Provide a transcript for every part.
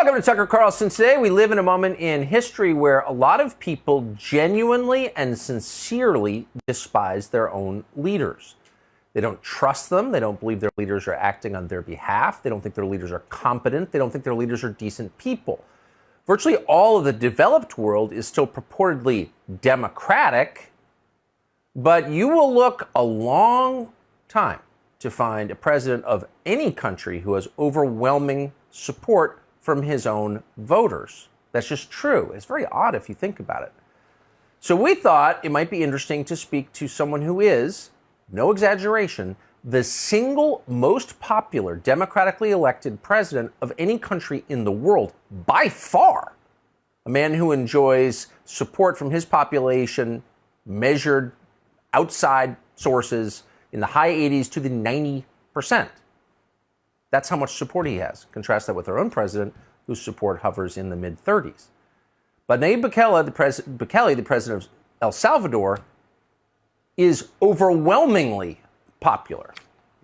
Welcome to Tucker Carlson. Today we live in a moment in history where a lot of people genuinely and sincerely despise their own leaders. They don't trust them. They don't believe their leaders are acting on their behalf. They don't think their leaders are competent. They don't think their leaders are decent people. Virtually all of the developed world is still purportedly democratic, but you will look a long time to find a president of any country who has overwhelming support from his own voters. That's just true. It's very odd if you think about it. So we thought it might be interesting to speak to someone who is, no exaggeration, the single most popular democratically elected president of any country in the world by far. A man who enjoys support from his population measured outside sources in the high 80s to the 90%. That's how much support he has. Contrast that with our own president, whose support hovers in the mid-30s. But Nayib Bukele, the president of El Salvador, is overwhelmingly popular.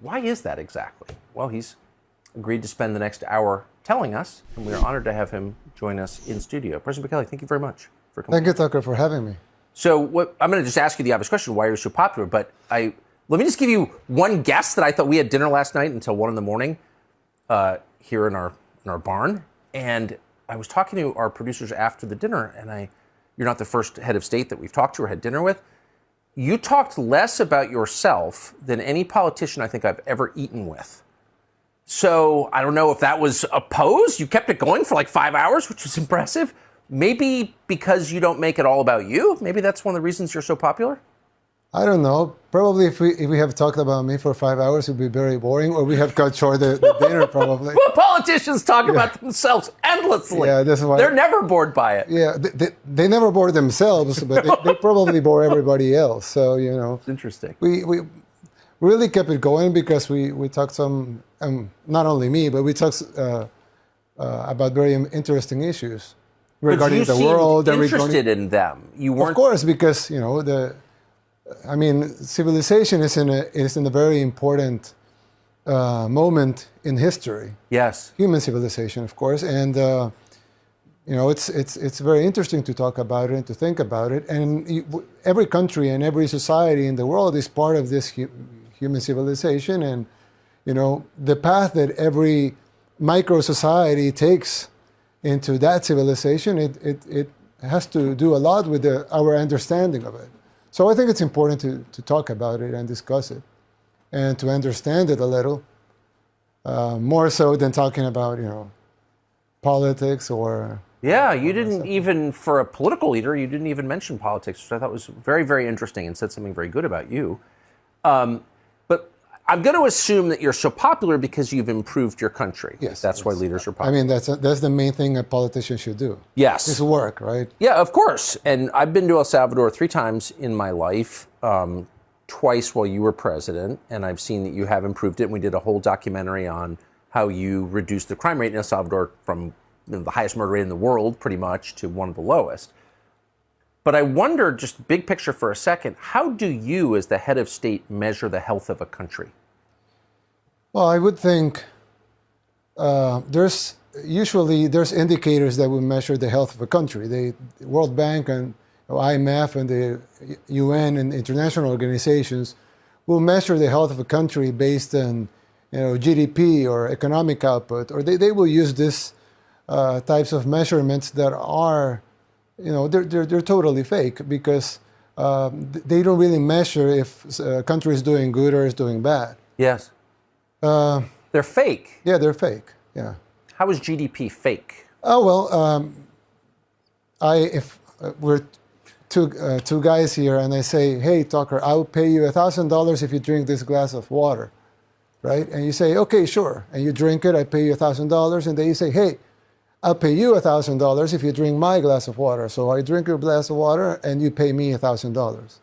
Why is that exactly? Well, he's agreed to spend the next hour telling us, and we are honored to have him join us in studio. President Bukele, thank you very much for coming. Thank you, Tucker, for having me. So I'm going to just ask you the obvious question, why you're so popular, but let me just give you one guess that I thought we had dinner last night until 1 in the morning here in our barn. And I was talking to our producers after the dinner, and you're not the first head of state that we've talked to or had dinner with. You talked less about yourself than any politician I think I've ever eaten with. So I don't know if that was a pose. You kept it going for like 5 hours, which was impressive. Maybe because you don't make it all about you. Maybe that's one of the reasons you're so popular. I don't know. Probably if we have talked about me for 5 hours, it would be very boring, or we have cut short the dinner probably. Well, politicians talk about themselves endlessly. Yeah, that's why. They're never bored by it. Yeah, they never bore themselves, but they probably bore everybody else. So, you know. It's interesting. We really kept it going because we talked not only me, but we talked about very interesting issues regarding the world. But you seemed interested in them. You weren't. Of course, because, you know, civilization is in a very important moment in history. Yes. Human civilization, of course, and you know, it's very interesting to talk about it and to think about it. And every country and every society in the world is part of this human civilization, and you know, the path that every micro society takes into that civilization, it has to do a lot with our understanding of it. So I think it's important to talk about it and discuss it and to understand it a little, more so than talking about, you know, politics or... Yeah, you didn't even, for a political leader, you didn't even mention politics, which I thought was very, very interesting and said something very good about you. But I'm going to assume that you're so popular because you've improved your country. Yes. That's why leaders are popular. I mean, that's the main thing a politician should do. Yes. It's work, right? Yeah, of course. And I've been to El Salvador 3 times in my life, twice while you were president, and I've seen that you have improved it. And we did a whole documentary on how you reduced the crime rate in El Salvador from the highest murder rate in the world, pretty much, to one of the lowest. But I wonder, just big picture for a second, how do you, as the head of state, measure the health of a country? Well, I would think there's indicators that will measure the health of a country. The World Bank and IMF and the UN and international organizations will measure the health of a country based on, you know, GDP or economic output, or they will use this types of measurements that are, you know, they're totally fake because they don't really measure if a country is doing good or is doing bad. Yes. They're fake. Yeah, they're fake. Yeah. How is GDP fake? Oh well, if we're two guys here, and I say, "Hey, Tucker, I'll pay you $1,000 if you drink this glass of water," right? And you say, "Okay, sure," and you drink it. I pay you $1,000, and then you say, "Hey, I'll pay you $1,000 if you drink my glass of water." So I drink your glass of water, and you pay me $1,000.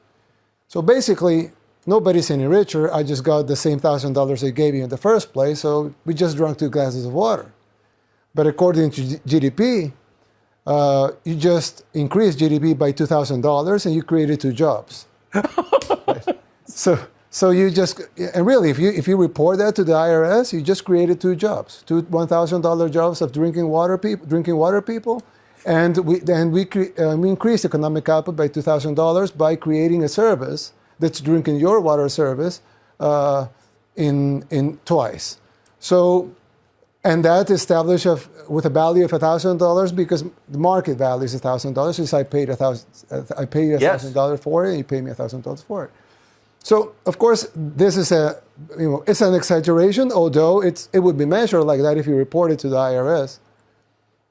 So basically, nobody's any richer. I just got the same $1,000 I gave you in the first place, so we just drank 2 glasses of water. But according to GDP, you just increased GDP by $2,000 and you created 2 jobs. Right? So So you just, and really, if you report that to the IRS, you just created two jobs, two $1,000 jobs of drinking water people, and we increased economic output by $2,000 by creating a service that's drinking your water service in twice. So, and that established with a value of $1,000 because the market value is $1,000. So I paid $1,000 for it, and you pay me $1,000 for it. So, of course, this is it's an exaggeration, although it would be measured like that if you report it to the IRS.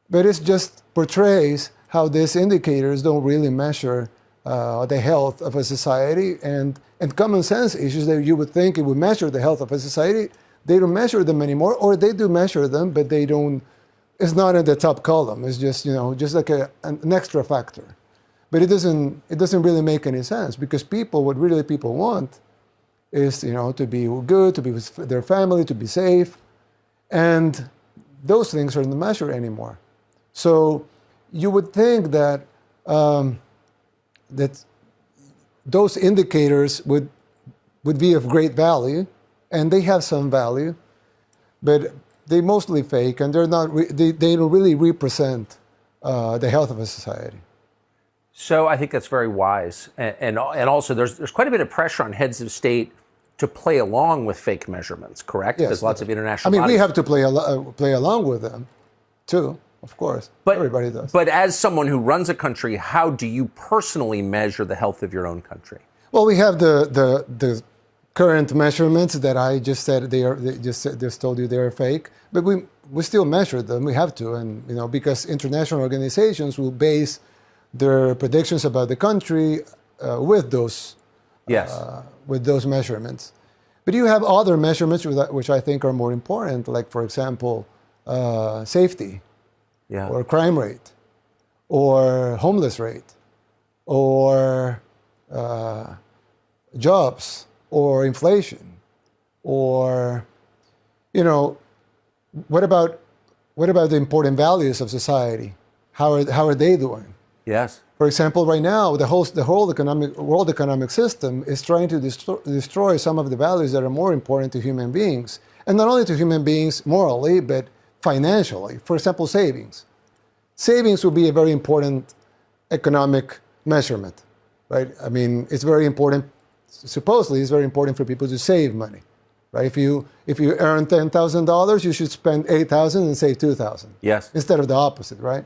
But it just portrays how these indicators don't really measure the health of a society, and common sense issues that you would think it would measure the health of a society, they don't measure them anymore, or they do measure them, but they don't, it's not in the top column. It's just, just like an extra factor. But it doesn't really make any sense, because what really people want is, to be good, to be with their family, to be safe. And those things aren't measured anymore. So you would think that, that those indicators would be of great value, and they have some value, but they're mostly fake, and they don't really represent the health of a society. So I think that's very wise, and also there's quite a bit of pressure on heads of state to play along with fake measurements. Correct? Yes, There's lots of international. we have to play along with them, too. Of course, but everybody does. But as someone who runs a country, how do you personally measure the health of your own country? Well, we have the current measurements that I just said just told you they are fake, but we still measure them. We have to, and because international organizations will base their predictions about the country with those measurements. But you have other measurements which I think are more important, like, for example, safety, or crime rate, or homeless rate, or jobs, or inflation, or what about the important values of society? How are they doing? Yes. For example, right now, the whole world economic system is trying to destroy some of the values that are more important to human beings, and not only to human beings morally, but financially. For example, savings. Savings will be a very important economic measurement, right? I mean, it's very important. Supposedly, it's very important for people to save money, right? If you earn $10,000, you should spend $8,000 and save $2,000. Yes. Instead of the opposite, right?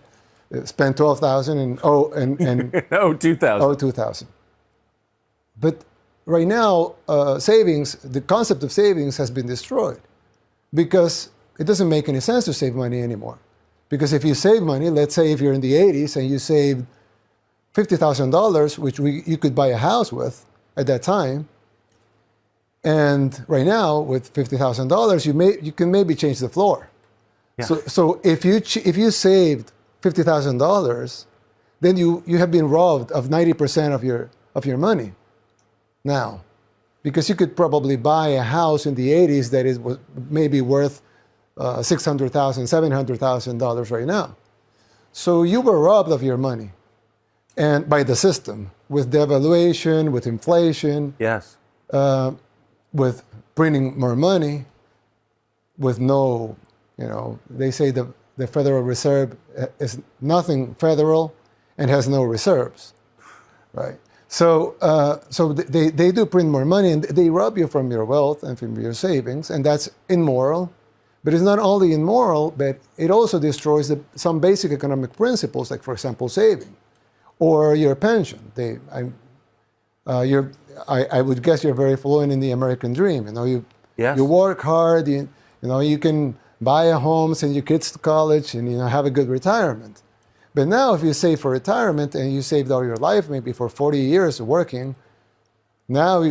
Spend $12,000 and $2,000. But right now, the concept of savings has been destroyed, because it doesn't make any sense to save money anymore. Because if you save money, let's say if you're in the 80s and you saved $50,000, which you could buy a house with at that time, and right now with $50,000, you can maybe change the floor. Yeah. So if you saved $50,000, then you have been robbed of 90% of your money now, because you could probably buy a house in the 80s that was maybe worth $600,000, $700,000 right now. So you were robbed of your money, and by the system, with devaluation, with inflation, yes, with printing more money, with no, they say the Federal Reserve is nothing federal and has no reserves, right? So they do print more money, and they rob you from your wealth and from your savings, and that's immoral. But it's not only immoral, but it also destroys some basic economic principles, like, for example, saving, or your pension. I would guess you're very fluent in the American dream. Yes. You work hard. You can buy a home, send your kids to college, and have a good retirement. But now, if you save for retirement and you saved all your life, maybe for 40 years working, now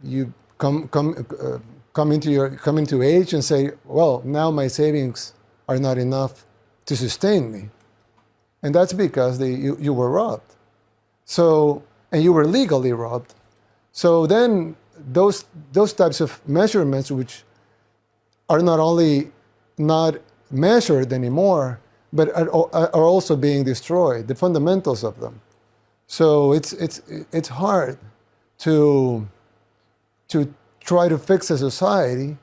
you come into age and say, well, now my savings are not enough to sustain me, and that's because you were robbed. So, and you were legally robbed. So then those types of measurements, which are not only not measured anymore, but are also being destroyed, the fundamentals of them. So it's hard to to try to fix a society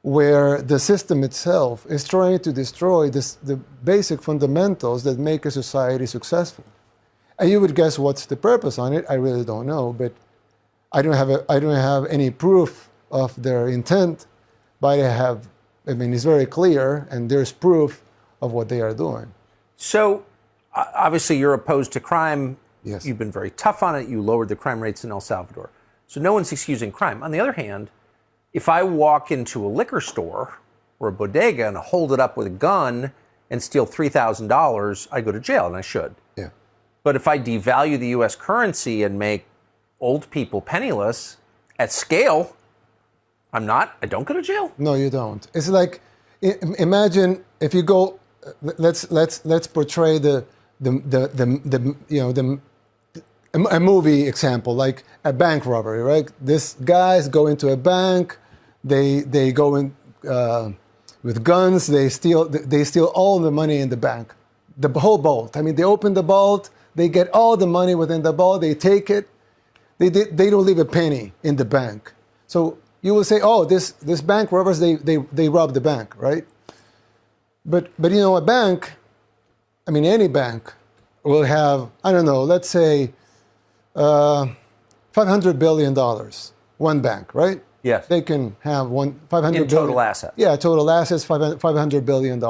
where the system itself is trying to destroy the basic fundamentals that make a society successful. And you would guess what's the purpose on it. I really don't know, but I don't have any proof of their intent, but I mean, it's very clear, and there's proof of what they are doing. So, obviously, you're opposed to crime. Yes. You've been very tough on it. You lowered the crime rates in El Salvador. So no one's excusing crime. On the other hand, if I walk into a liquor store or a bodega and hold it up with a gun and steal $3,000, I go to jail, and I should. Yeah. But if I devalue the U.S. currency and make old people penniless at scale, I don't go to jail. No, you don't. It's like, imagine if you go, let's portray a movie example, like a bank robbery, right? These guys go into a bank, they go in with guns, they steal all the money in the bank, the whole vault. I mean, they open the vault, they get all the money within the vault, they take it, they don't leave a penny in the bank. So you will say, oh, this bank robbers, they robbed the bank, right? But you know, a bank, I mean, any bank will have, I don't know, let's say $500 billion, one bank, right? Yes. They can have $500 billion. Total assets. Yeah, total assets, $500 billion.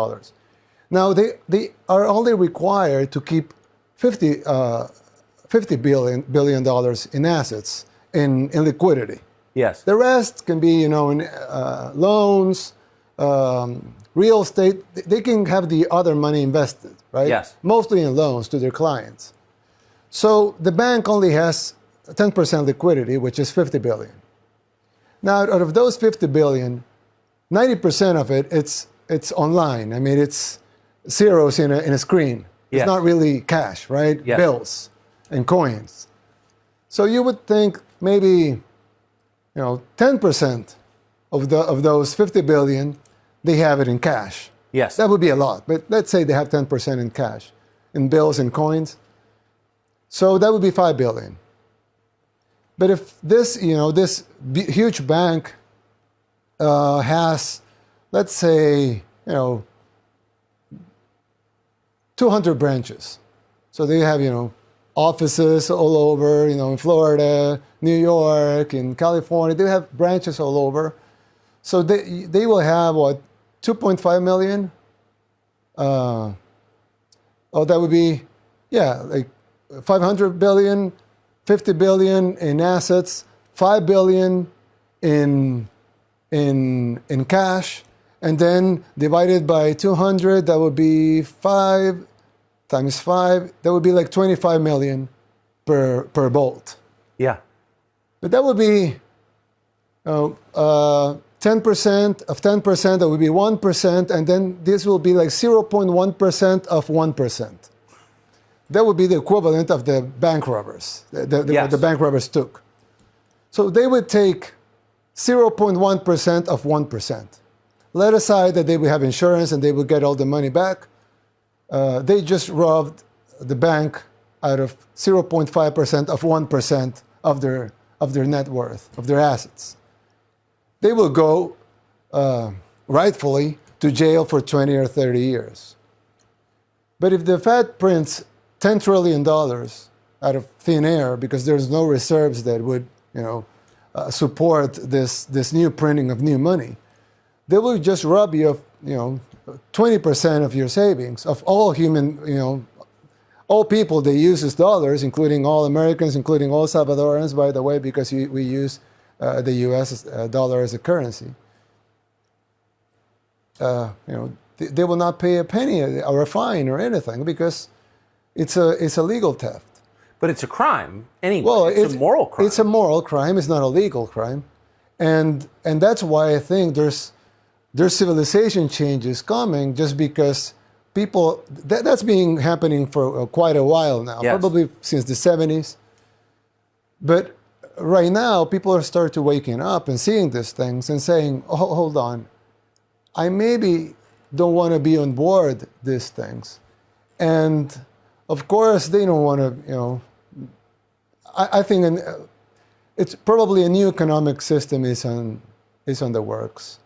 Now, they are only required to keep $50 billion in assets, in liquidity. Yes. The rest can be, you know, in loans, real estate. They can have the other money invested, right? Yes. Mostly in loans to their clients. So the bank only has 10% liquidity, which is $50 billion. Now, out of those $50 billion, 90% of it, it's online. I mean, it's zeros in a screen. Yes. It's not really cash, right? Yes. Bills and coins. So you would think maybe, 10% of those 50 billion, they have it in cash. Yes. That would be a lot, but let's say they have 10% in cash, in bills and coins. So that would be 5 billion. But if this, this huge bank has, let's say, 200 branches. So they have, offices all over, in Florida, New York, in California. They have branches all over. So they will have, 2.5 million? That would be, like 500 billion, 50 billion in assets, 5 billion in cash, and then divided by 200, that would be 5 times 5, that would be like 25 million per bolt. Yeah. But that would be 10% of 10%, that would be 1%, and then this will be like 0.1% of 1%. That would be the equivalent of the bank robbers, what the bank robbers took. So they would take 0.1% of 1%. Let aside that they would have insurance and they would get all the money back. They just robbed the bank out of 0.5% of 1% of their net worth, of their assets. They will go, rightfully, to jail for 20 or 30 years. But if the Fed prints $10 trillion out of thin air because there's no reserves that would, support this new printing of new money, they will just rob you of, 20% of your savings, of all human, all people they use as dollars, including all Americans, including all Salvadorans, by the way, because we use the U.S. Dollar as a currency. They will not pay a penny or a fine or anything because it's a legal theft. But it's a crime anyway. Well, it's a moral crime. It's a moral crime. It's not a legal crime, and that's why I think there's civilization changes coming, just because people that's been happening for quite a while now, yes. Probably since the 70s. But right now, people are starting to waking up and seeing these things and saying, "Oh, hold on, I maybe don't want to be on board these things," and of course they don't want to, I think it's probably a new economic system is on the works,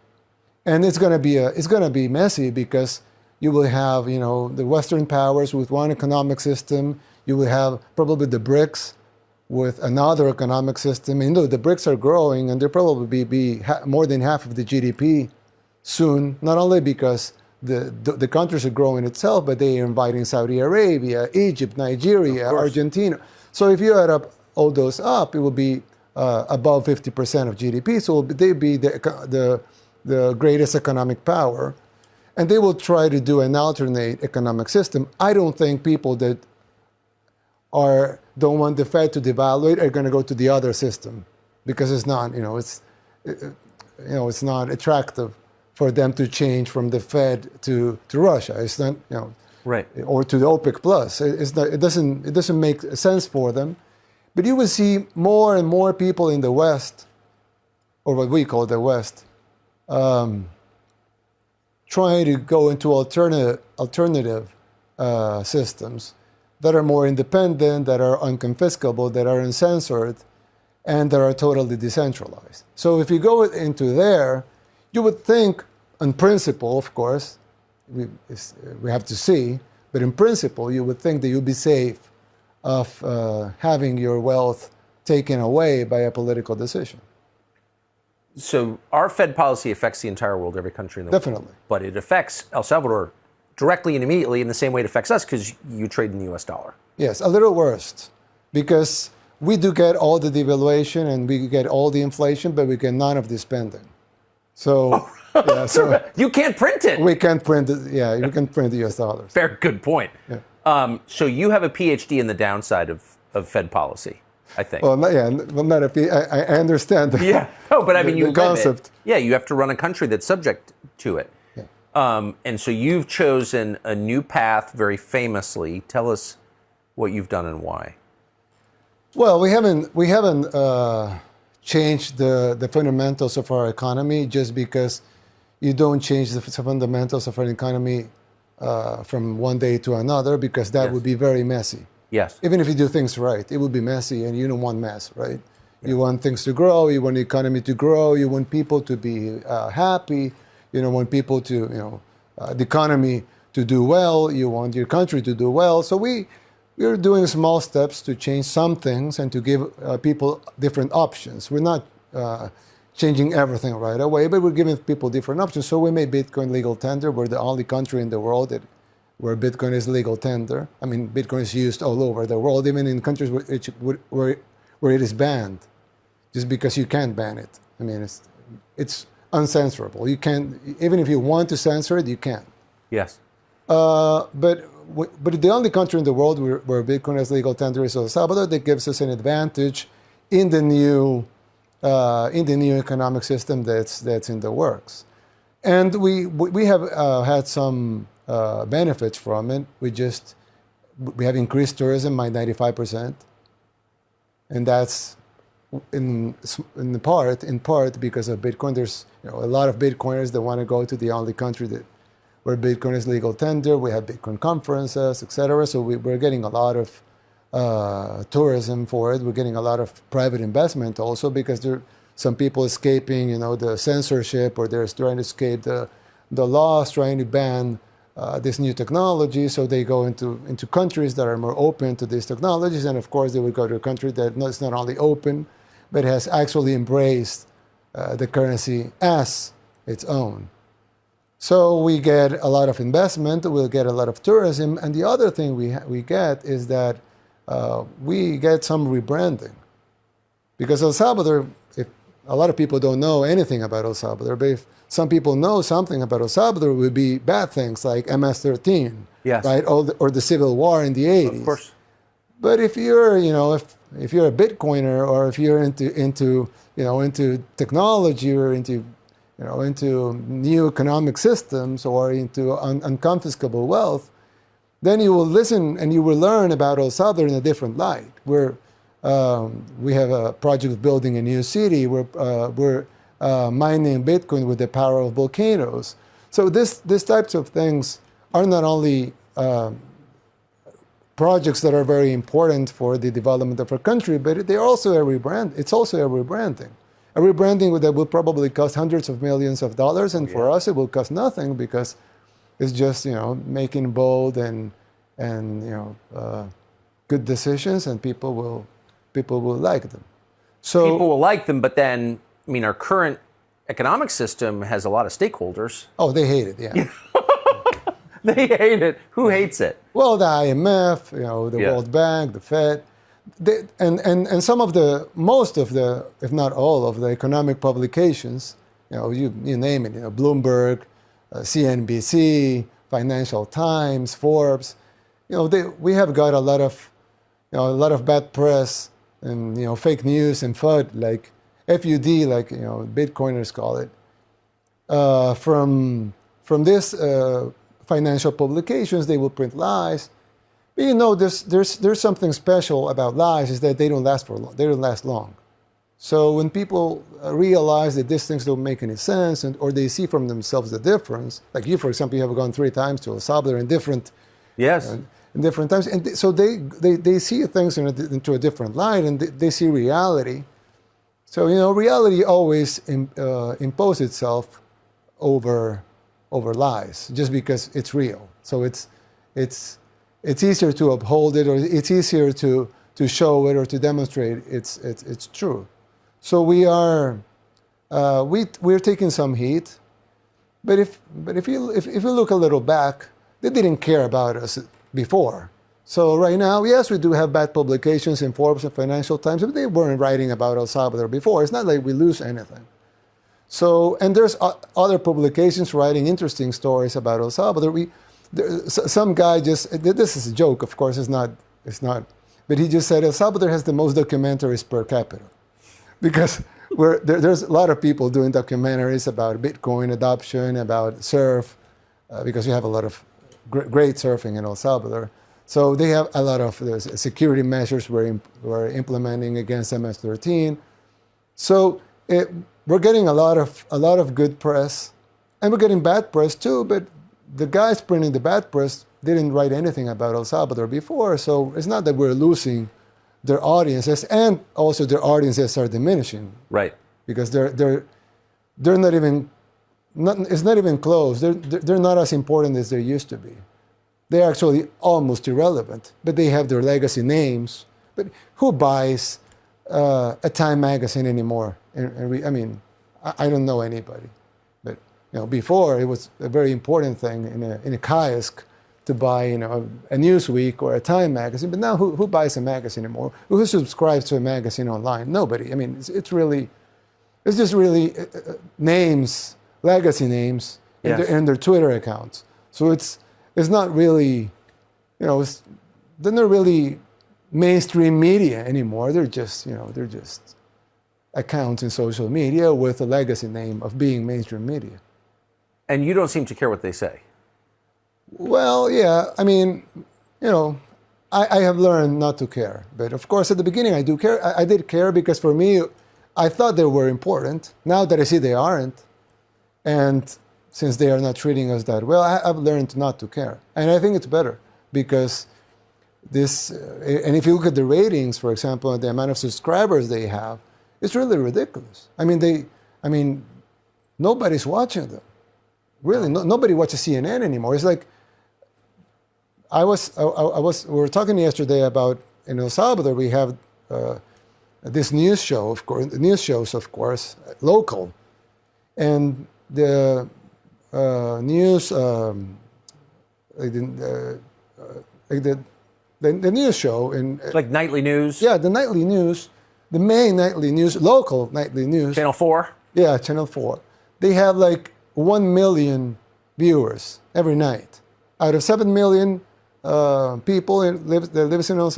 and it's going to be messy because you will have the Western powers with one economic system. You will have probably the BRICS with another economic system. And the BRICS are growing, and they'll probably be more than half of the GDP soon. Not only because the countries are growing itself, but they are inviting Saudi Arabia, Egypt, Nigeria, Argentina. So if you add up all those up, it will be above 50% of GDP. So they'll be the greatest economic power. And they will try to do an alternate economic system. I don't think people that don't want the Fed to devaluate are going to go to the other system, because it's not, it's not attractive for them to change from the Fed to Russia. It's not, right, or to the OPEC plus. It doesn't make sense for them. But you will see more and more people in the West, or what we call the West, trying to go into alternative systems that are more independent, that are unconfiscable, that are uncensored, and that are totally decentralized. So if you go into there, you would think, in principle, of course, we have to see, but in principle, you would think that you'd be safe of having your wealth taken away by a political decision. So our Fed policy affects the entire world, every country in the world. Definitely. But it affects El Salvador directly and immediately in the same way it affects us, because you trade in the US dollar. Yes, a little worse, because we do get all the devaluation and we get all the inflation, but we get none of the spending. So, you can't print it. We can't print it. Yeah, you can print the US dollars. Fair, good point. Yeah. So you have a PhD in the downside of Fed policy, I think. Well, I understand. Yeah. No, but I mean, you the concept. Yeah, you have to run a country that's subject to it. Yeah. And so you've chosen a new path very famously. Tell us what you've done and why. Well, we haven't changed the fundamentals of our economy just because you don't change the fundamentals of an economy from one day to another, because that would be very messy. Yes. Even if you do things right, it will be messy, and you don't want mess, right? Yeah. You want things to grow, you want the economy to grow, you want people to be happy, you don't want people to, the economy to do well, you want your country to do well. So we're doing small steps to change some things and to give people different options. We're not changing everything right away, but we're giving people different options. So we made Bitcoin legal tender. We're the only country in the world where Bitcoin is legal tender. I mean, Bitcoin is used all over the world, even in countries where it is banned, just because you can't ban it. I mean, it's uncensorable. You can't, even if you want to censor it, you can't. Yes. But the only country in the world where Bitcoin is legal tender is El Salvador. That gives us an advantage in the new economic system that's in the works. And we have had some benefits from it. We have increased tourism by 95%, and that's in part because of Bitcoin. There's a lot of Bitcoiners that want to go to the only country where Bitcoin is legal tender. We have Bitcoin conferences, etc. So we're getting a lot of tourism for it. We're getting a lot of private investment also, because there are some people escaping, the censorship, or they're trying to escape the laws, trying to ban this new technology. So they go into countries that are more open to these technologies, and of course they will go to a country that is not only open, but has actually embraced the currency as its own. So we get a lot of investment, we'll get a lot of tourism, and the other thing we get is that we get some rebranding. Because El Salvador, if a lot of people don't know anything about El Salvador, but if some people know something about El Salvador, it would be bad things like MS-13, yes, right, or the Civil War in the 80s. Of course. But if you're, if you're a Bitcoiner, or if you're into technology, or into new economic systems, or into unconfiscable wealth, then you will listen and you will learn about El Salvador in a different light. We have a project of building a new city. We're mining Bitcoin with the power of volcanoes. So these types of things are not only projects that are very important for the development of our country, but they're also a rebrand. It's also a rebranding. A rebranding that will probably cost hundreds of millions of dollars, and for us it will cost nothing because it's just making bold and good decisions, and people will like them. So people will like them, but then our current economic system has a lot of stakeholders. Oh, they hate it. Yeah. They hate it. Who hates it? Well, the IMF, the World Bank, the Fed, and some of most of the, if not all of the economic publications, you name it, Bloomberg, CNBC, Financial Times, Forbes, we have got a lot of bad press and fake news and FUD, like FUD, like Bitcoiners call it, from this. Financial publications, they will print lies. But there's something special about lies is that they don't last they don't last long. So when people realize that these things don't make any sense, or they see from themselves the difference, like you, for example, you have gone 3 times to El Salvador in different in different times, and so they see things into a different light, and they see reality. So reality always imposes itself over lies, just because it's real. So it's easier to uphold it, or it's easier to show it or to demonstrate it's true. So we're taking some heat, but if you look a little back, they didn't care about us before. So right now, yes, we do have bad publications in Forbes and Financial Times, but they weren't writing about El Salvador before. It's not like we lose anything. So, and there's other publications writing interesting stories about El Salvador. Some guy this is a joke, of course, it's not, but he just said El Salvador has the most documentaries per capita. Because there's a lot of people doing documentaries about Bitcoin adoption, about surf, because we have a lot of great surfing in El Salvador. So they have a lot of security measures we're implementing against MS-13. So we're getting a lot of good press, and we're getting bad press too. But the guys printing the bad press didn't write anything about El Salvador before, so it's not that we're losing their audiences, and also their audiences are diminishing. Right. Because they're not even it's not even close. They're not as important as they used to be. They're actually almost irrelevant, but they have their legacy names. But who buys a Time magazine anymore? I don't know anybody. But before it was a very important thing in a kiosk to buy a Newsweek or a Time magazine. But now who buys a magazine anymore? Who subscribes to a magazine online? Nobody. It's just really names, legacy names, and their Twitter accounts. So it's not really, they're not really mainstream media anymore. They're just accounts in social media with a legacy name of being mainstream media. And you don't seem to care what they say. Well, yeah, I have learned not to care. But of course, at the beginning, I do care. I did care because for me, I thought they were important. Now that I see they aren't, and since they are not treating us that well, I've learned not to care. And I think it's better because and if you look at the ratings, for example, and the amount of subscribers they have, it's really ridiculous. Nobody's watching them. Really, nobody watches CNN anymore. It's like, we were talking yesterday about in El Salvador, we have this news show, of course, local. And the news, the news show in like nightly news. Yeah, the nightly news, the main nightly news, local nightly news. Channel 4. Yeah, Channel 4. They have like 1 million viewers every night. Out of 7 million people that live in El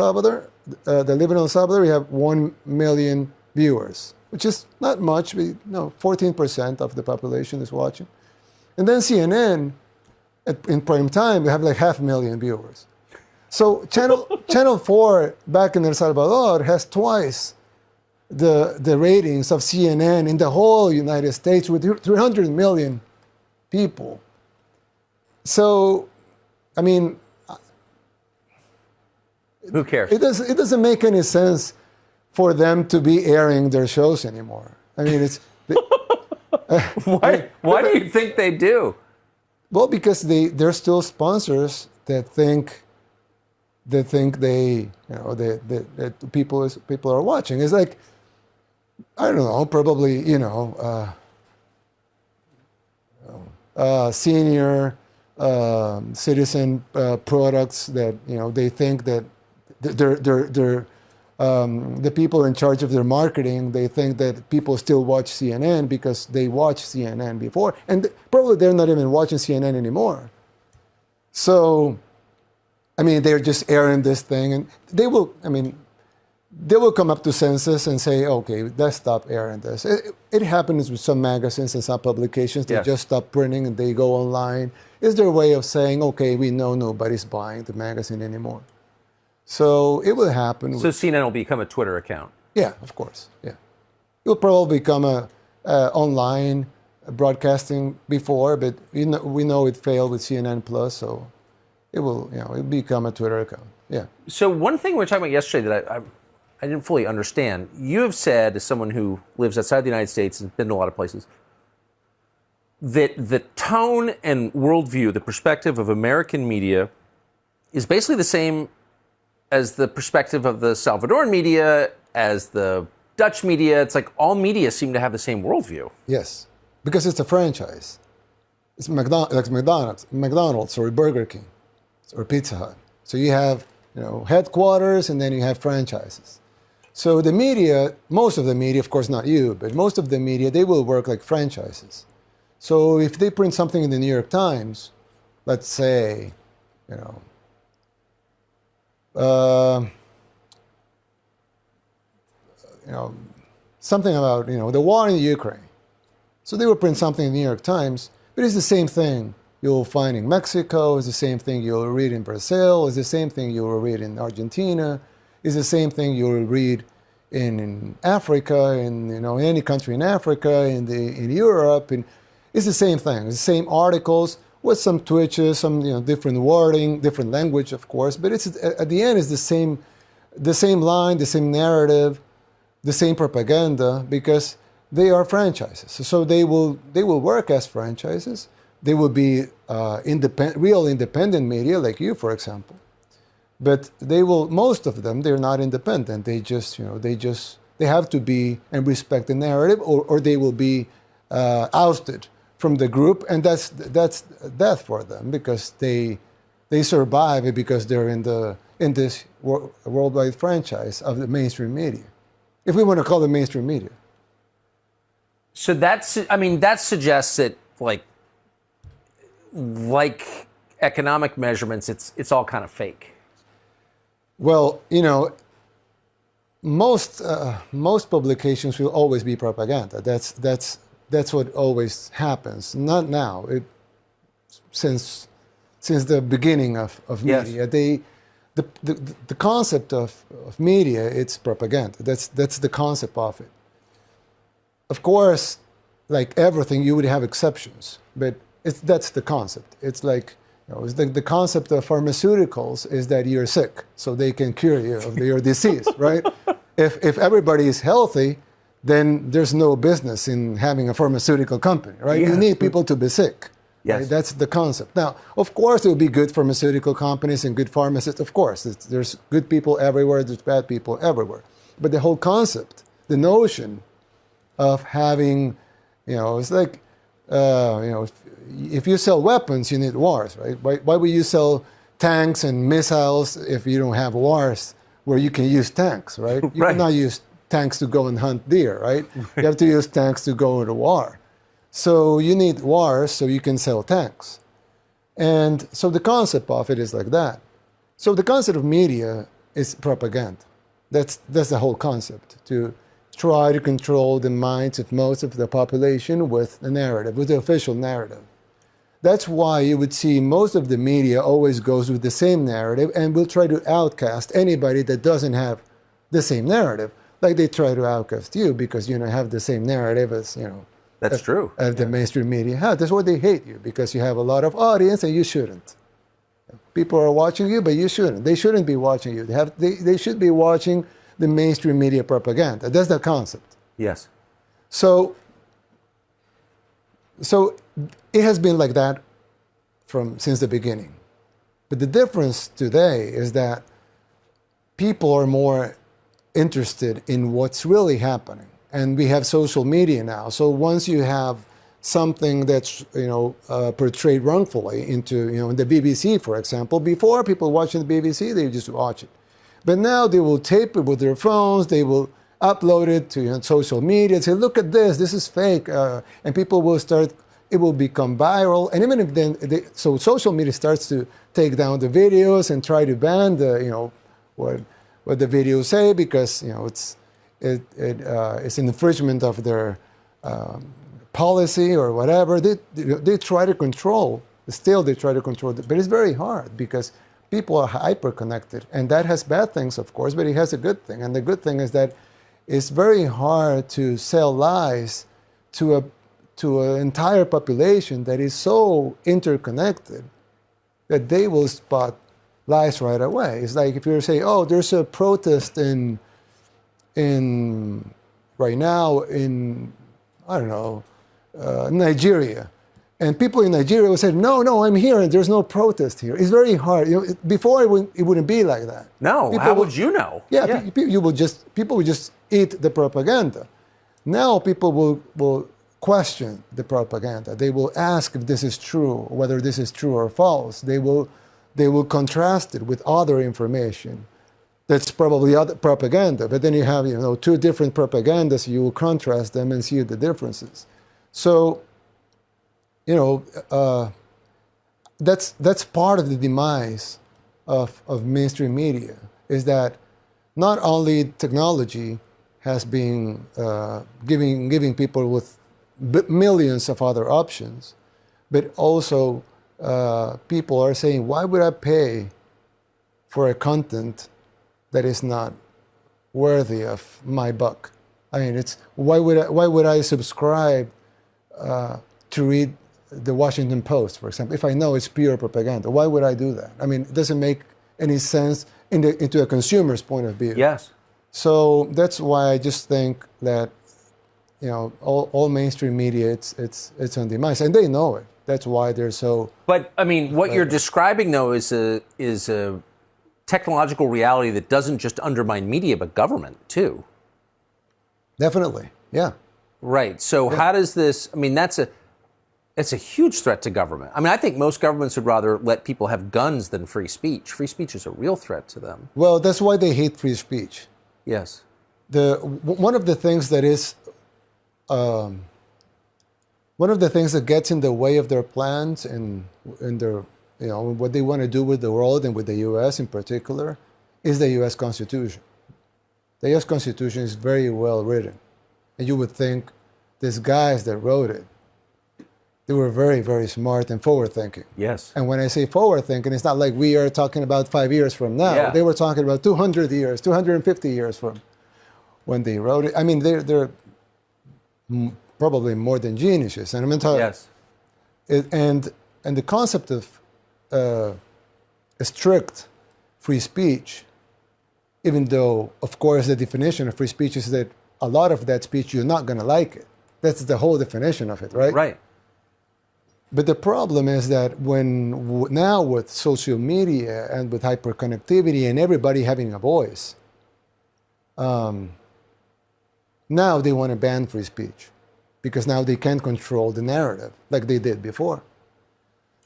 Salvador, we have 1 million viewers, which is not much. 14% of the population is watching. And then CNN, in prime time, we have like 500,000 viewers. So Channel 4 back in El Salvador has twice the ratings of CNN in the whole United States with 300 million people. So, Who cares? It doesn't make any sense for them to be airing their shows anymore. I mean, it's Why do you think they do? well, because they're still sponsors that think that people are watching. It's like, I don't know, probably senior citizen products that they think that the people in charge of their marketing, they think that people still watch CNN because they watched CNN before, and probably they're not even watching CNN anymore. So, I mean, they're just airing this thing, and they will come up to senses and say, okay, let's stop airing this. It happens with some magazines and some publications. They just stop printing and they go online. It's their way of saying, okay, we know nobody's buying the magazine anymore. So it will happen. So CNN will become a Twitter account. Yeah, of course. Yeah, it will probably become a online broadcasting before, but we know it failed with CNN Plus, so it will it'll become a Twitter account. Yeah. So one thing we were talking about yesterday that I didn't fully understand. You have said, as someone who lives outside the United States and been to a lot of places, that the tone and worldview, the perspective of American media, is basically the same as the perspective of the Salvadoran media, as the Dutch media. It's like all media seem to have the same worldview. Yes, because it's a franchise. It's like McDonald's or Burger King or Pizza Hut. So you have headquarters and then you have franchises. So the media, most of the media, of course not you, but most of the media, they will work like franchises. So if they print something in the New York Times, let's say, something about the war in Ukraine. So they will print something in the New York Times, but it's the same thing you'll find in Mexico. It's the same thing you'll read in Brazil. It's the same thing you'll read in Argentina. It's the same thing you'll read in Africa, in any country in Africa, in Europe, and it's the same thing. It's the same articles with some twitches, some different wording, different language, of course. But it's at the end, it's the same line, the same narrative, the same propaganda, because they are franchises. So they will work as franchises. They will be real independent media, like you, for example. But most of them, they're not independent. They just, they have to be and respect the narrative, or they will be ousted from the group, and that's death for them, because they survive because they're in this worldwide franchise of the mainstream media, if we want to call it mainstream media. So that suggests that like economic measurements, it's all kind of fake. Well, most publications will always be propaganda. That's what always happens. Not now. Since the beginning of media, yes. The concept of media, it's propaganda. That's the concept of it. Of course, like everything, you would have exceptions, but that's the concept. It's like, the concept of pharmaceuticals is that you're sick, so they can cure you of your disease, right? If everybody is healthy, then there's no business in having a pharmaceutical company, right? Yeah. You need people to be sick. Yes. Right? That's the concept. Now, of course, there will be good pharmaceutical companies and good pharmacists. Of course, there's good people everywhere, there's bad people everywhere. But the whole concept, the notion of having, it's like, if you sell weapons, you need wars, right? Why would you sell tanks and missiles if you don't have wars where you can use tanks, right? You Right. cannot use tanks to go and hunt deer, right? You have to use tanks to go to war. So you need wars so you can sell tanks. And so the concept of it is like that. So the concept of media is propaganda. That's the whole concept, to try to control the minds of most of the population with the narrative, with the official narrative. That's why you would see most of the media always goes with the same narrative and will try to outcast anybody that doesn't have the same narrative. Like they try to outcast you because you have the same narrative as, That's true. As the mainstream media has. That's why they hate you, because you have a lot of audience and you shouldn't. People are watching you, but you shouldn't. They shouldn't be watching you. They should be watching the mainstream media propaganda. That's the concept. Yes. So it has been like that since the beginning. But the difference today is that people are more interested in what's really happening. And we have social media now. So once you have something that's portrayed wrongfully into in the BBC, for example, before people watching the BBC, they just watch it. But now they will tape it with their phones, they will upload it to social media and say, look at this is fake. And people will it will become viral. And even if so social media starts to take down the videos and try to ban what the videos say, because it's an infringement of their policy or whatever. They try to control. Still, they try to control it, but it's very hard because people are hyper-connected, and that has bad things, of course, but it has a good thing. And the good thing is that it's very hard to sell lies to an entire population that is so interconnected that they will spot lies right away. It's like if you say, oh, there's a protest in right now in, I don't know, Nigeria. And people in Nigeria will say, no, I'm here and there's no protest here. It's very hard. Before it wouldn't be like that. No, how would you know? Yeah. People would just eat the propaganda. Now people will question the propaganda. They will ask if this is true, whether this is true or false. They will contrast it with other information. That's probably other propaganda. But then you have two different propagandas. You will contrast them and see the differences. So that's part of the demise of mainstream media, is that not only technology has been giving people with millions of other options, but also people are saying, why would I pay for a content that is not worthy of my buck? I mean, why would I subscribe to read the Washington Post, for example, if I know it's pure propaganda? Why would I do that? I mean, it doesn't make any sense into a consumer's point of view. Yes. So that's why I just think that all mainstream media it's on demise, and they know it. That's why they're so. But I mean, what you're describing though is a technological reality that doesn't just undermine media but government too. Definitely, yeah. Right. So how does this? I mean, it's a huge threat to government. I mean, I think most governments would rather let people have guns than free speech. Free speech is a real threat to them. Well, that's why they hate free speech. Yes. One of the things that is, one of the things that gets in the way of their plans and their, what they want to do with the world and with the U.S. in particular, is the U.S. Constitution. The U.S. Constitution is very well written, and you would think these guys that wrote it, they were very, very smart and forward-thinking. Yes. And when I say forward-thinking, it's not like we are talking about 5 years from now. Yeah. They were talking about 200 years, 250 years from when they wrote it. I mean, they're probably more than geniuses. And I'm talking. Yes. And the concept of strict free speech, even though, of course, the definition of free speech is that a lot of that speech you're not going to like it. That's the whole definition of it, right? Right. But the problem is that now with social media and with hyperconnectivity and everybody having a voice, now they want to ban free speech because now they can't control the narrative like they did before.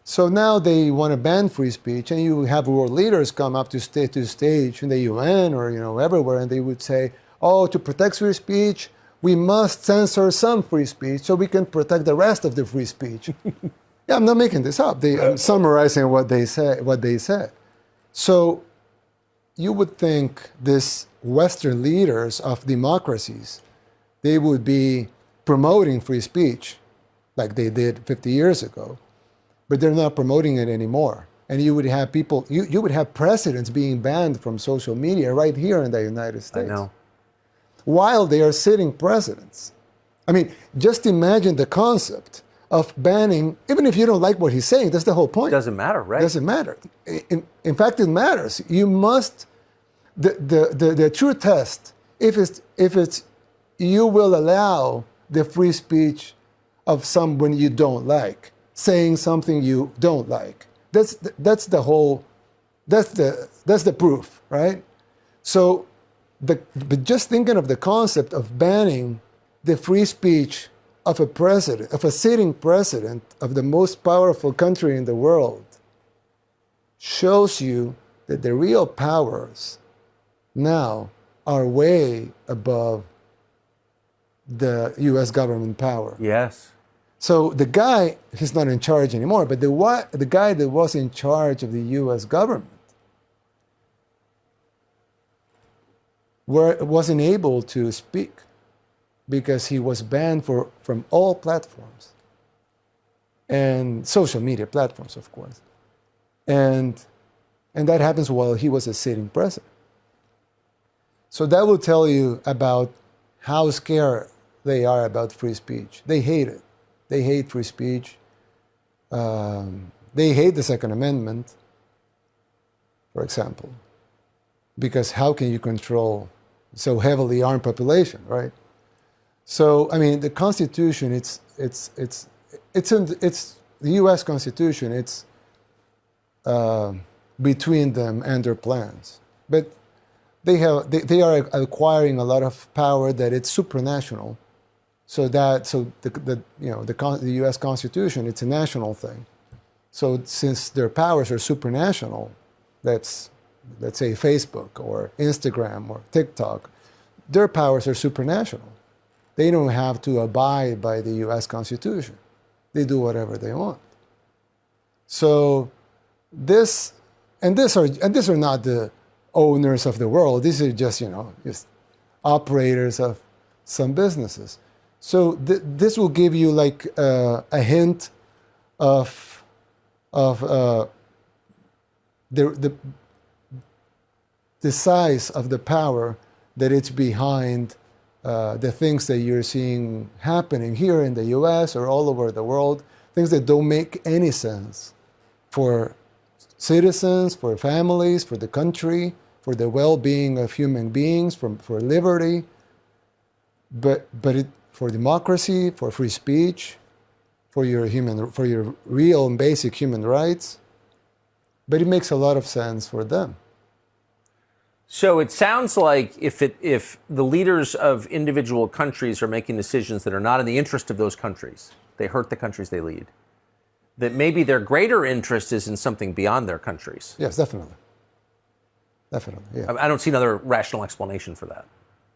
So now they want to ban free speech, and you have world leaders come up to stage in the UN or everywhere, and they would say, oh, to protect free speech, we must censor some free speech so we can protect the rest of the free speech. Yeah, I'm not making this up. I'm summarizing what they said. So you would think these Western leaders of democracies, they would be promoting free speech like they did 50 years ago, but they're not promoting it anymore. And you would have people, you would have presidents being banned from social media right here in the United States. I know. While they are sitting presidents. I mean, just imagine the concept of banning, even if you don't like what he's saying, that's the whole point. Doesn't matter, right? Doesn't matter. In fact, it matters. You must, the true test, if it's you will allow the free speech of someone you don't like, saying something you don't like. That's the whole, that's the proof, right? So, but just thinking of the concept of banning the free speech of a president, of a sitting president of the most powerful country in the world, shows you that the real powers now are way above the U.S. government power. Yes. So the guy, he's not in charge anymore, but the guy that was in charge of the U.S. government wasn't able to speak because he was banned from all platforms and social media platforms, of course. And that happens while he was a sitting president. So that will tell you about how scared they are about free speech. They hate it. They hate free speech. They hate the Second Amendment, for example, because how can you control so heavily armed population, right? So I mean, the Constitution, it's the U.S. Constitution. It's between them and their plans, but they are acquiring a lot of power that it's supranational. So the U.S. Constitution, it's a national thing. So since their powers are supranational, let's say Facebook or Instagram or TikTok, their powers are supranational. They don't have to abide by the U.S. Constitution. They do whatever they want. So these are not the owners of the world. These are just operators of some businesses. So this will give you like a hint of the size of the power that it's behind the things that you're seeing happening here in the U.S. or all over the world, things that don't make any sense for citizens, for families, for the country, for the well-being of human beings, for liberty, but for democracy, for free speech, for your real and basic human rights. But it makes a lot of sense for them. So it sounds like if the leaders of individual countries are making decisions that are not in the interest of those countries, they hurt the countries they lead, that maybe their greater interest is in something beyond their countries. Yes, definitely. Definitely, yeah. I don't see another rational explanation for that.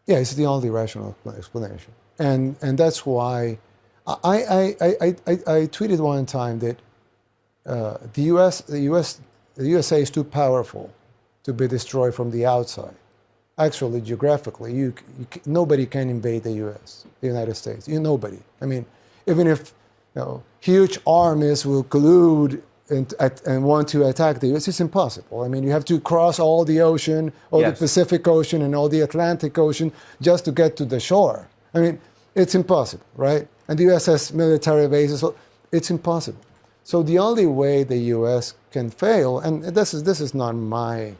Yeah, it's the only rational explanation. And that's why I tweeted one time that the USA is too powerful to be destroyed from the outside. Actually, geographically, nobody can invade the U.S., the United States. Nobody. I mean, even if huge armies will collude and want to attack the U.S., it's impossible. I mean, you have to cross all the ocean, all the Pacific Ocean and all the Atlantic Ocean just to get to the shore. I mean, it's impossible, right? And the U.S. has military bases, so it's impossible. So the only way the U.S. can fail, and this is not my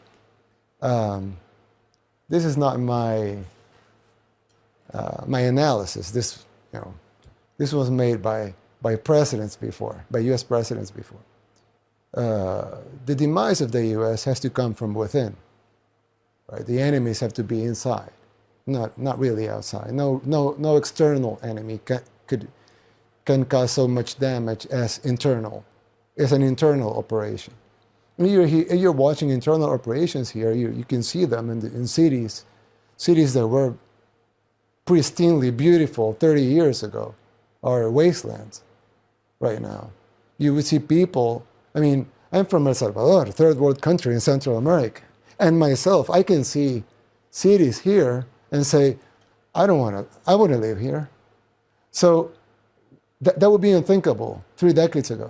my analysis. This was made by presidents before, by U.S. presidents before. The demise of the U.S. has to come from within. Right? The enemies have to be inside, not really outside. No external enemy can cause so much damage as internal. It's an internal operation. You're watching internal operations here. You can see them in cities that were pristinely beautiful 30 years ago are wastelands right now. You would see people. I mean, I'm from El Salvador, a third world country in Central America, and myself, I can see cities here and say, I want to live here. So that would be unthinkable 3 decades ago.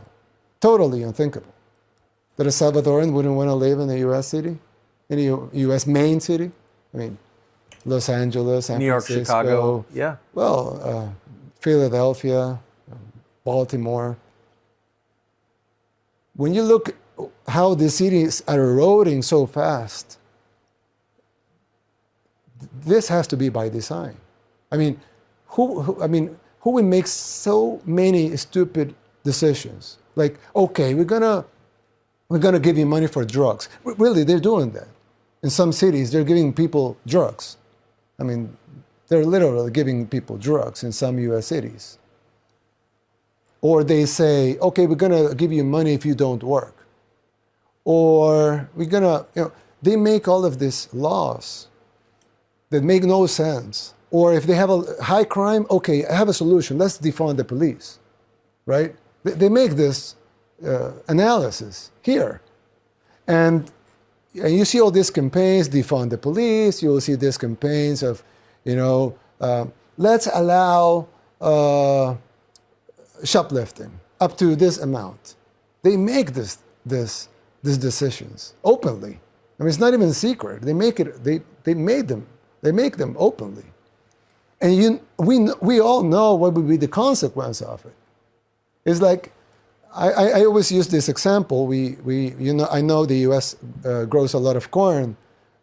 Totally unthinkable. That a Salvadoran wouldn't want to live in a U.S. city, in a U.S. main city. I mean, Los Angeles, San New York, Francisco, Chicago, yeah. Well, Philadelphia, Baltimore. When you look how the cities are eroding so fast, this has to be by design. I mean, who would make so many stupid decisions? Like, okay, we're gonna give you money for drugs. Really, they're doing that. In some cities, they're giving people drugs. I mean, they're literally giving people drugs in some U.S. cities. Or they say, okay, we're gonna give you money if you don't work. Or we're gonna, they make all of these laws that make no sense. Or if they have a high crime, okay, I have a solution. Let's defund the police, right? They make this analysis here. And you see all these campaigns, defund the police. You will see these campaigns of, let's allow shoplifting up to this amount. They make these decisions openly. I mean, it's not even a secret. They make it. They make them openly. And we all know what would be the consequence of it. It's like, I always use this example. I know the U.S. Grows a lot of corn,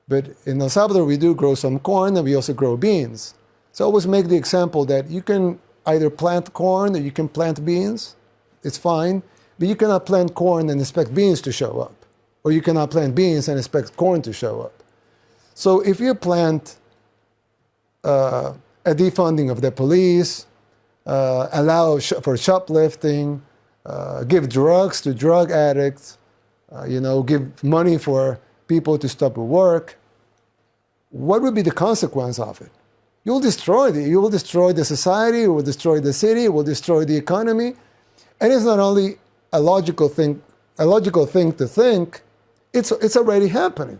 but in El Salvador we do grow some corn and we also grow beans. So I always make the example that you can either plant corn or you can plant beans. It's fine, but you cannot plant corn and expect beans to show up, or you cannot plant beans and expect corn to show up. So if you plant a defunding of the police, allow for shoplifting, give drugs to drug addicts, give money for people to stop work, what would be the consequence of it? You will destroy the society, you will destroy the city, you will destroy the economy. And it's not only a logical thing to think, it's already happening.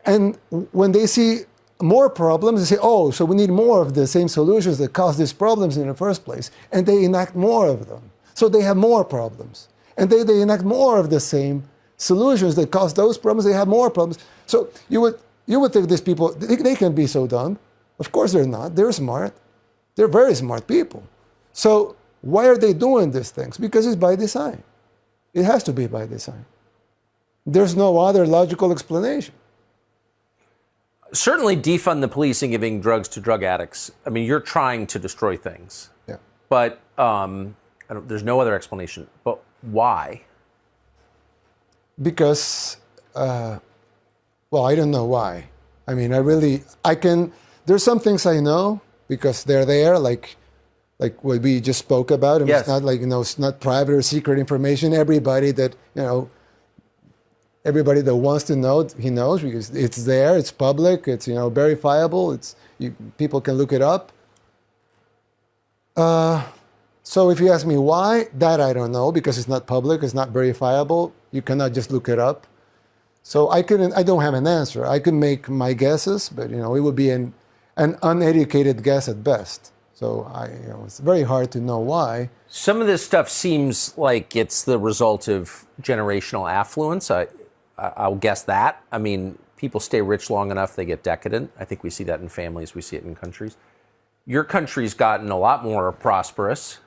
And when they see more problems, they say, oh, so we need more of the same solutions that caused these problems in the first place. And they enact more of them. So they have more problems. And they enact more of the same solutions that cause those problems. They have more problems. So you would think these people, they can be so dumb. Of course they're not. They're smart. They're very smart people. So why are they doing these things? Because it's by design. It has to be by design. There's no other logical explanation. Certainly defund the police and giving drugs to drug addicts. I mean, you're trying to destroy things. Yeah. But there's no other explanation. But why? Because, I don't know why. I mean, there's some things I know because they're there, like what we just spoke about. I mean, yes. It's not like, it's not private or secret information. Everybody that wants to know, he knows because it's there, it's public, it's, verifiable, people can look it up. So if you ask me why, that I don't know, because it's not public, it's not verifiable. You cannot just look it up. So I don't have an answer. I could make my guesses, but it would be an uneducated guess at best. So it's very hard to know why. Some of this stuff seems like it's the result of generational affluence. I'll guess that. I mean, people stay rich long enough, they get decadent. I think we see that in families, we see it in countries. Your country's gotten a lot more prosperous.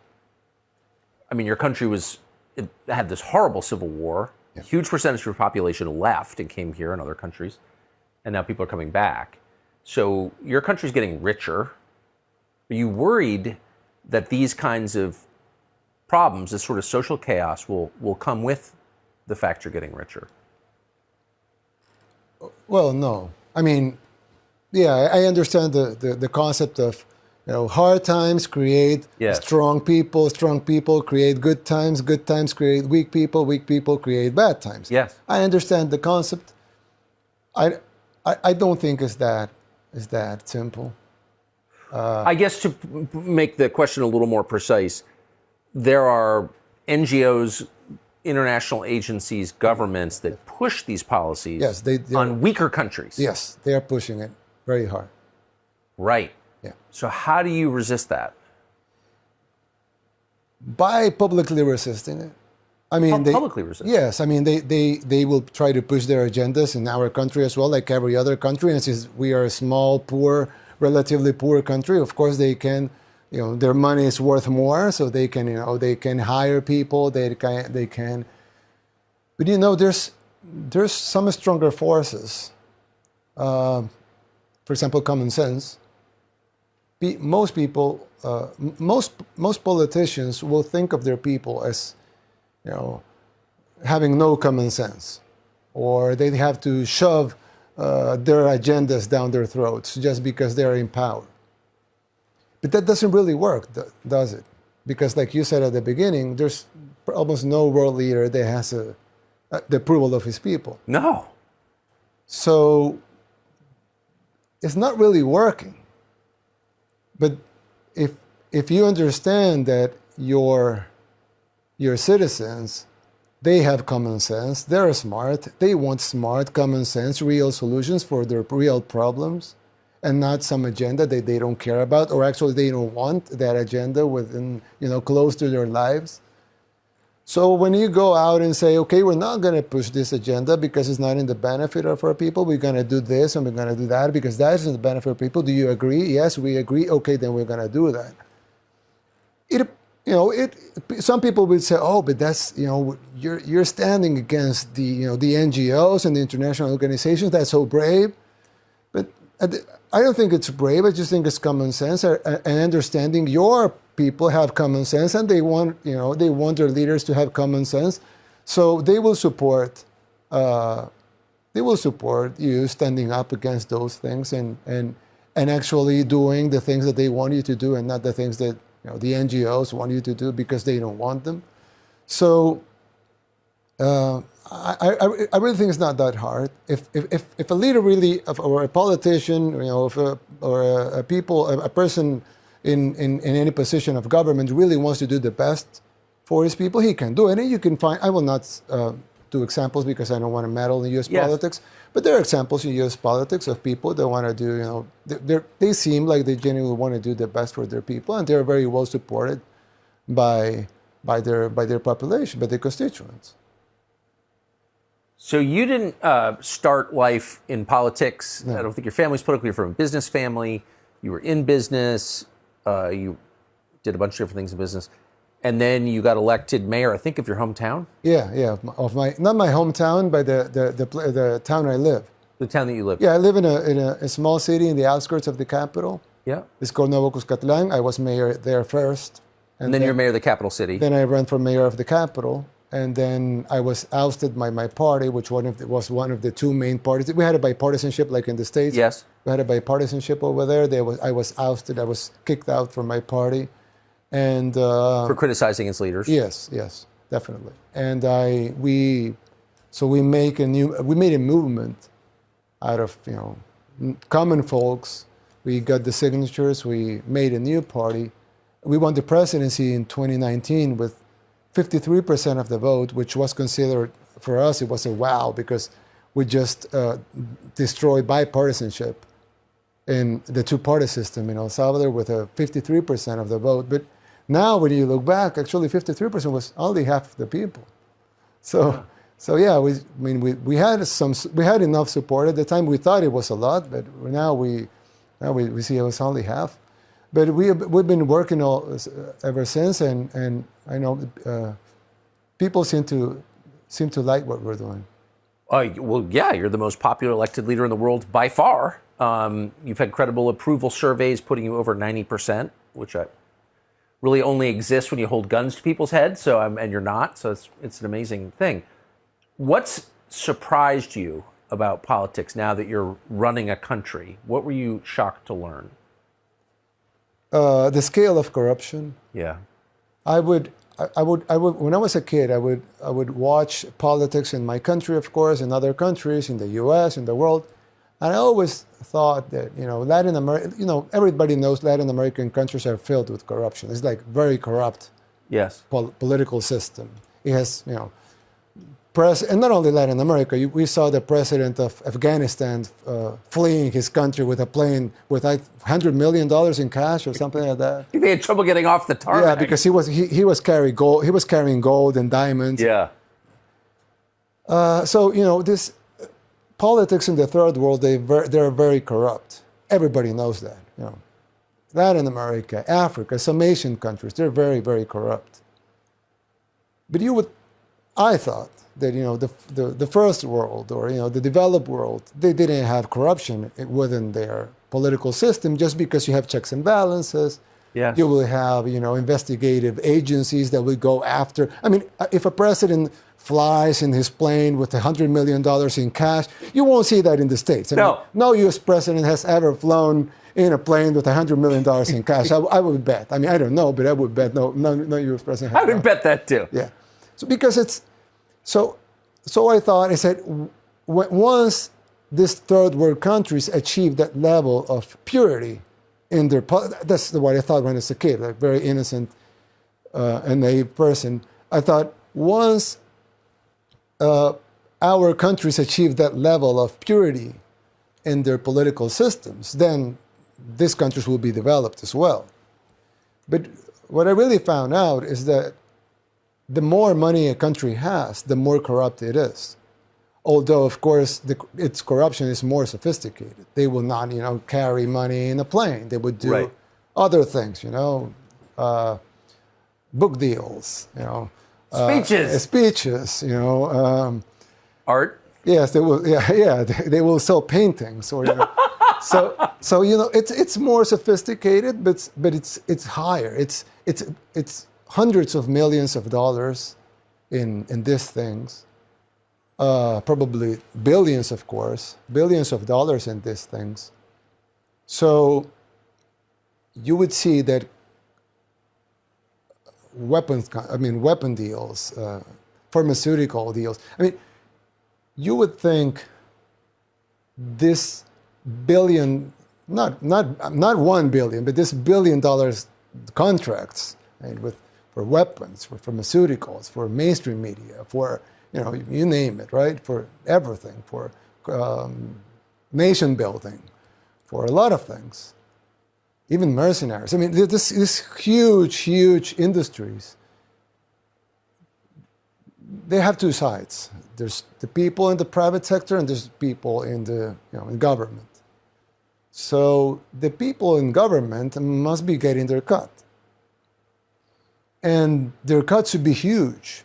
I mean, your country had this horrible civil war. Yeah. A huge percentage of your population left and came here in other countries. And now people are coming back. So your country's getting richer. Are you worried that these kinds of problems, this sort of social chaos, will come with the fact you're getting richer? Well, no. I mean, yeah, I understand the concept of, hard times create strong people create good times create weak people create bad times. Yes. I understand the concept. I don't think it's that simple. I guess to make the question a little more precise, there are NGOs, international agencies, governments that push these policies on weaker countries. Yes, they are pushing it very hard. Right. Yeah. So how do you resist that? By publicly resisting it. I mean, publicly resist. Yes, I mean they will try to push their agendas in our country as well, like every other country. And since we are a small, poor, relatively poor country, of course they can, their money is worth more, so they can, they can hire people, they can. But there's some stronger forces. For example, common sense. Most people, most politicians will think of their people as, having no common sense, or they have to shove their agendas down their throats just because they're in power. But that doesn't really work, does it? Because like you said at the beginning, there's almost no world leader that has the approval of his people. No. So it's not really working. But if you understand that your citizens, they have common sense, they're smart, they want smart, common sense, real solutions for their real problems, and not some agenda that they don't care about, or actually they don't want that agenda within, close to their lives. So when you go out and say, okay, we're not going to push this agenda because it's not in the benefit of our people, we're going to do this and we're going to do that because that is in the benefit of people. Do you agree? Yes, we agree. Okay, then we're going to do that. Some people would say, oh, but that's, you're standing against the NGOs and the international organizations. That's so brave. But I don't think it's brave. I just think it's common sense and understanding your people have common sense, and they want their leaders to have common sense, so they will support you standing up against those things and actually doing the things that they want you to do and not the things that the NGOs want you to do because they don't want them. So I really think it's not that hard. If a leader really, or a politician, or a person in any position of government really wants to do the best for his people, he can do it. And you can find, I will not do examples because I don't want to meddle in U.S. politics, but there are examples in U.S. politics of people that want to do, they seem like they genuinely want to do the best for their people, and they're very well supported by their population, by their constituents. So you didn't start life in politics. No. I don't think your family's political. You're from a business family. You were in business. You did a bunch of different things in business. And then you got elected mayor, I think, of your hometown? Yeah, of not my hometown, but the town I live. The town that you live? Yeah, I live in a small city in the outskirts of the capital. Yeah. It's called Nuevo Cuscatlán. I was mayor there first. And then you're mayor of the capital city. Then I ran for mayor of the capital. And then I was ousted by my party, which was one of the two main parties. We had a bipartisanship like in the States. Yes. We had a bipartisanship over there. I was ousted. I was kicked out from my party. And for criticizing its leaders. Yes, definitely. And we made a movement out of common folks. We got the signatures. We made a new party. We won the presidency in 2019 with 53% of the vote, which was considered, for us, it was a wow, because we just destroyed bipartisanship in the two-party system in El Salvador with a 53% of the vote. But now, when you look back, actually 53% was only half the people. So yeah, we had enough support at the time. We thought it was a lot, but now we see it was only half. But we've been working ever since, and I know people seem to like what we're doing. Well, yeah, you're the most popular elected leader in the world by far. You've had credible approval surveys putting you over 90%, which really only exists when you hold guns to people's heads. And you're not. So it's an amazing thing. What's surprised you about politics now that you're running a country? What were you shocked to learn? The scale of corruption. Yeah. I would when I was a kid, I would watch politics in my country, of course, in other countries, in the U.S., in the world, and I always thought that Latin America, everybody knows Latin American countries are filled with corruption. It's like very corrupt. Yes. Political system. It has and not only Latin America. We saw the president of Afghanistan fleeing his country with a plane with $100 million in cash or something like that. They had trouble getting off the tarmac. Yeah, because he was carrying gold. He was carrying gold and diamonds. Yeah. So this politics in the third world, they're very corrupt. Everybody knows that. Latin America, Africa, some Asian countries, they're very, very corrupt. But I thought that, the first world, or, the developed world, they didn't have corruption within their political system just because you have checks and balances. Yes. You will have, investigative agencies that will go after. I mean, if a president flies in his plane with $100 million in cash, you won't see that in the States. No U.S. president has ever flown in a plane with $100 million in cash. I would bet. I mean, I don't know, but I would bet no U.S. president has. I would bet that too. Yeah. So because it's, so I said, once these third world countries achieve that level of purity in their, that's what I thought when I was a kid, like very innocent and naive person. I thought once our countries achieve that level of purity in their political systems, then these countries will be developed as well. But what I really found out is that the more money a country has, the more corrupt it is. Although, of course, its corruption is more sophisticated. They will not, carry money in a plane. They would do other things, book deals, speeches, art. Yes, they will. Yeah, they will sell paintings, or so it's more sophisticated, but it's higher. It's hundreds of millions of dollars in these things. Probably billions, of course, billions of dollars in these things. So you would see that weapon deals, pharmaceutical deals. I mean, you would think this billion, not $1 billion, but this $1 billion contracts, right, for weapons, for pharmaceuticals, for mainstream media, for you name it, right? For everything, for nation building, for a lot of things, even mercenaries. I mean, this huge industries. They have two sides. There's the people in the private sector, and there's people in the in government. So the people in government must be getting their cut, and their cut should be huge.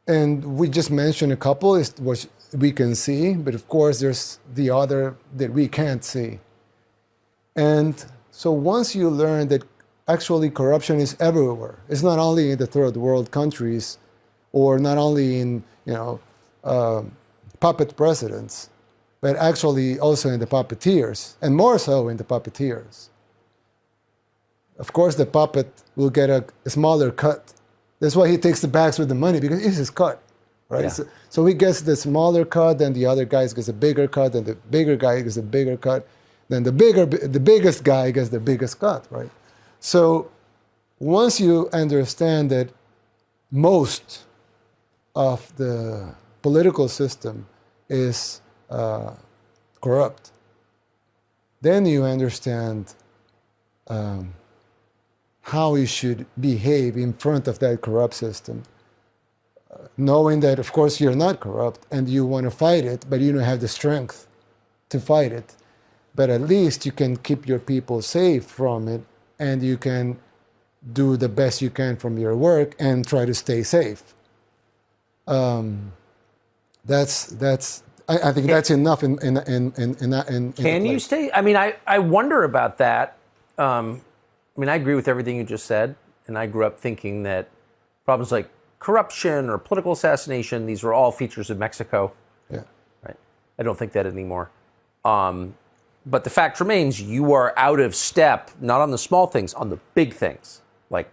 And we just mentioned a couple, which we can see, but of course there's the other that we can't see. And so once you learn that actually corruption is everywhere, it's not only in the third world countries, or not only in puppet presidents, but actually also in the puppeteers, and more so in the puppeteers. Of course, the puppet will get a smaller cut. That's why he takes the bags with the money, because it's his cut, right? Yeah. So he gets the smaller cut, then the other guy gets a bigger cut, then the bigger guy gets a bigger cut, then the biggest guy gets the biggest cut, right? So once you understand that most of the political system is corrupt, then you understand how you should behave in front of that corrupt system, knowing that, of course, you're not corrupt and you want to fight it, but you don't have the strength to fight it. But at least you can keep your people safe from it, and you can do the best you can from your work and try to stay safe. I think that's enough in Can you stay? I mean, I wonder about that. I mean, I agree with everything you just said, and I grew up thinking that problems like corruption or political assassination, these were all features of Mexico. Yeah. Right. I don't think that anymore. But the fact remains, you are out of step, not on the small things, on the big things, like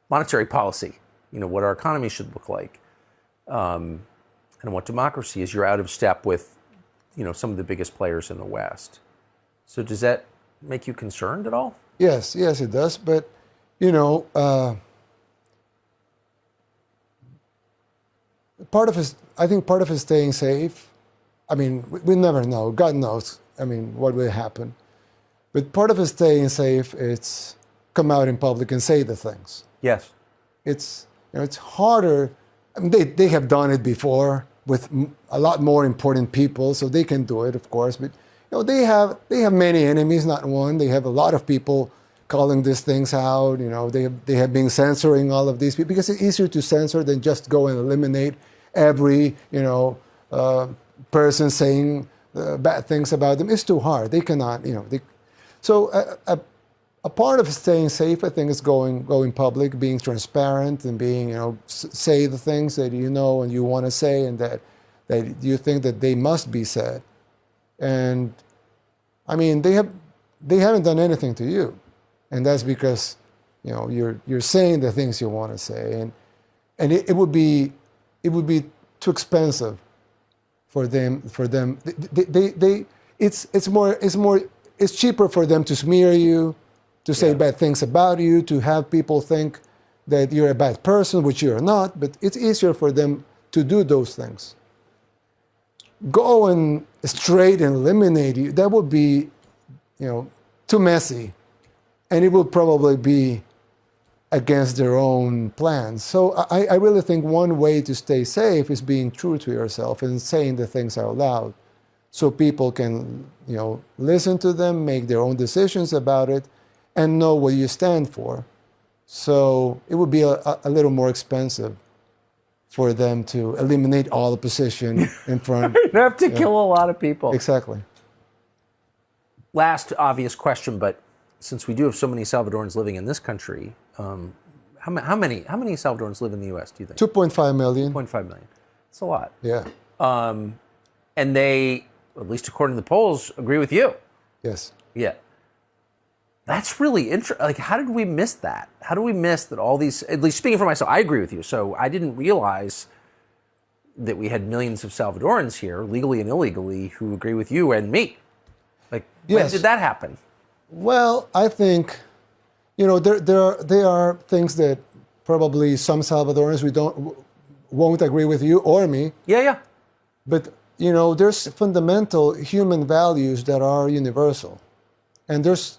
monetary policy, what our economy should look like, and what democracy is. You're out of step with, some of the biggest players in the West. So does that make you concerned at all? Yes, it does. But, I think part of it is staying safe. I mean, we never know. God knows, what will happen. But part of it staying safe, it's come out in public and say the things. Yes. It's harder. I mean, they have done it before with a lot more important people, so they can do it, of course. But they have many enemies, not one. They have a lot of people calling these things out. You know, they have been censoring all of these people because it's easier to censor than just go and eliminate every, you know, person saying bad things about them. It's too hard. They cannot, you know. So a part of staying safe, I think, is going public, being transparent, and being, you know, say the things that you know and you want to say, and that you think that they must be said. And I mean, they haven't done anything to you, and that's because, you know, you're saying the things you want to say, and it would be too expensive for them. It's cheaper for them to smear you, to say bad things about you, to have people think that you're a bad person, which you're not. But it's easier for them to do those things. Go and straight and eliminate you, that would be, you know, too messy, and it would probably be against their own plans. So I really think one way to stay safe is being true to yourself and saying the things out loud, so people can, you know, listen to them, make their own decisions about it, and know what you stand for. So it would be a little more expensive for them to eliminate all opposition in front. You have to kill a lot of people. Exactly. Last obvious question, but since we do have so many Salvadorans living in this country, how many Salvadorans live in the U.S., do you think? 2.5 million. 2.5 million. That's a lot. Yeah. And they, at least according to the polls, agree with you. Yes. Yeah. That's really interesting. Like, how did we miss that? How do we miss that all these, at least speaking for myself, I agree with you. So I didn't realize that we had millions of Salvadorans here, legally and illegally, who agree with you and me. Like, when did that happen? Well, I think, you know, there are things that probably some Salvadorans won't agree with you or me. Yeah. But, you know, there's fundamental human values that are universal. And there's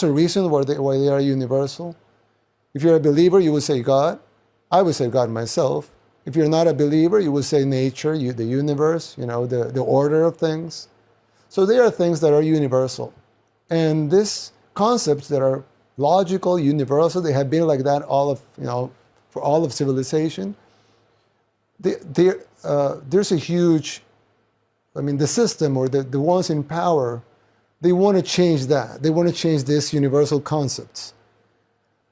a reason why they are universal. If you're a believer, you would say God. I would say God myself. If you're not a believer, you would say nature, the universe, you know, the order of things. So there are things that are universal. And these concepts that are logical, universal, they have been like that for all of civilization. There's a huge, I mean, the system or the ones in power, they want to change that. They want to change these universal concepts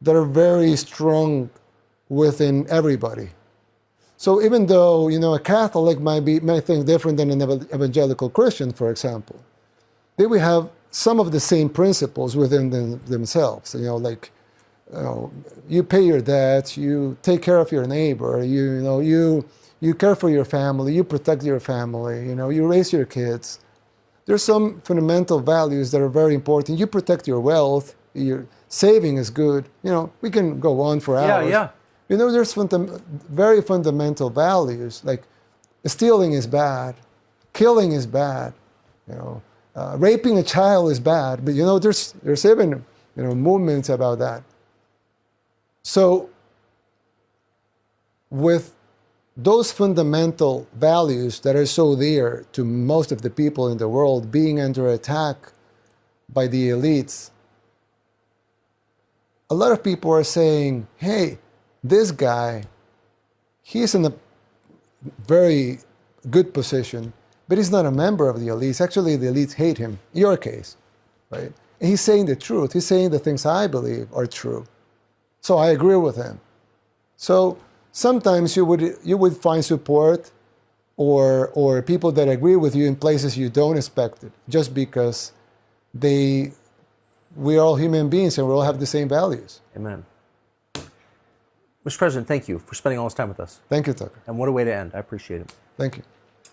that are very strong within everybody. So even though, you know, a Catholic might think different than an evangelical Christian, for example, they will have some of the same principles within themselves. You know, like, you know, you pay your debts, you take care of your neighbor, you care for your family, you protect your family, you know, you raise your kids. There's some fundamental values that are very important. You protect your wealth, your saving is good. You know, we can go on for hours. Yeah. You know, there's very fundamental values, like stealing is bad, killing is bad, you know, raping a child is bad. But, you know, there's even, you know, movements about that. So with those fundamental values that are so dear to most of the people in the world being under attack by the elites, a lot of people are saying, hey, this guy, he's in a very good position, but he's not a member of the elites. Actually, the elites hate him, in your case, right? And he's saying the truth. He's saying the things I believe are true. So I agree with him. So sometimes you would find support or people that agree with you in places you don't expect it, just because we're all human beings and we all have the same values. Amen. Mr. President, thank you for spending all this time with us. Thank you, Tucker. And what a way to end. I appreciate it. Thank you.